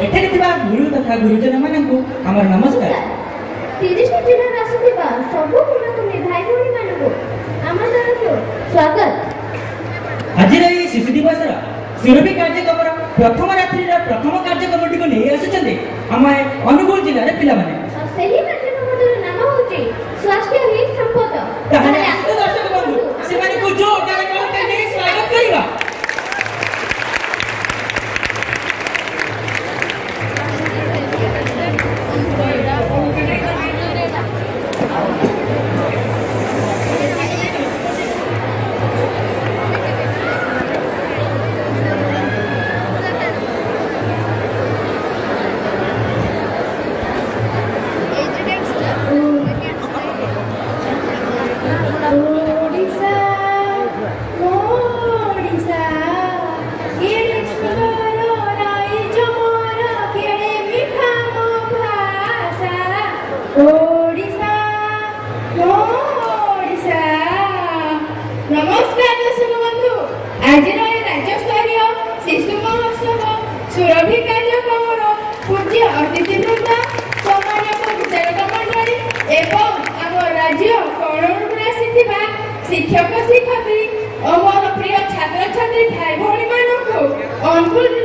ଏଠାରେ ଥିବା ଗୁରୁ ତଥା ଗୁରୁଜନ ମାନଙ୍କୁ ଆମର ନମସ୍କାର। 30 ଜିଲ୍ଲାରେ ଆସୁଥିବା ସବୁ କୁଳକୁମୀ ଭାଇ ଭଉଣୀ ମାନଙ୍କୁ ଆମ ତରଫରୁ ସ୍ୱାଗତ। ଆଜିର ଏହି ଶିଶୁ ଦିବସର ସୁରଭି କାର୍ଯ୍ୟକ୍ରମର ପ୍ରଥମ ରାତ୍ରିର ପ୍ରଥମ କାର୍ଯ୍ୟକ୍ରମଟିକୁ ନେଇ ଆସୁଛନ୍ତି ଆମ ଅନୁଗୁଳ ଜିଲ୍ଲାର ପିଲାମାନେ। ସେହି କାର୍ଯ୍ୟକ୍ରମର ନାମ ହେଉଛି ସ୍ୱାସ୍ଥ୍ୟ ହିଁ ସମ୍ପଦ। ତାହେଲେ ଆସନ୍ତୁ ଦର୍ଶକ ବନ୍ଧୁ ସେମାନଙ୍କୁ ଜୋରଦାର କରତାଳି ଦେଇ ସ୍ୱାଗତ କରିବା। नमस्कार दर्शक बंधु, आज राज्य स्तरीय शिशु महोत्सव सुरभि कार्यक्रम पूज्य अतिथि वृंद सम्मानित विचारक मंडली एवं आम राज्य कौणरू आसिथिबा शिक्षक शिक्षयित्री और मोर प्रिय छात्र छात्री भाई भौणी मानक अनुकूल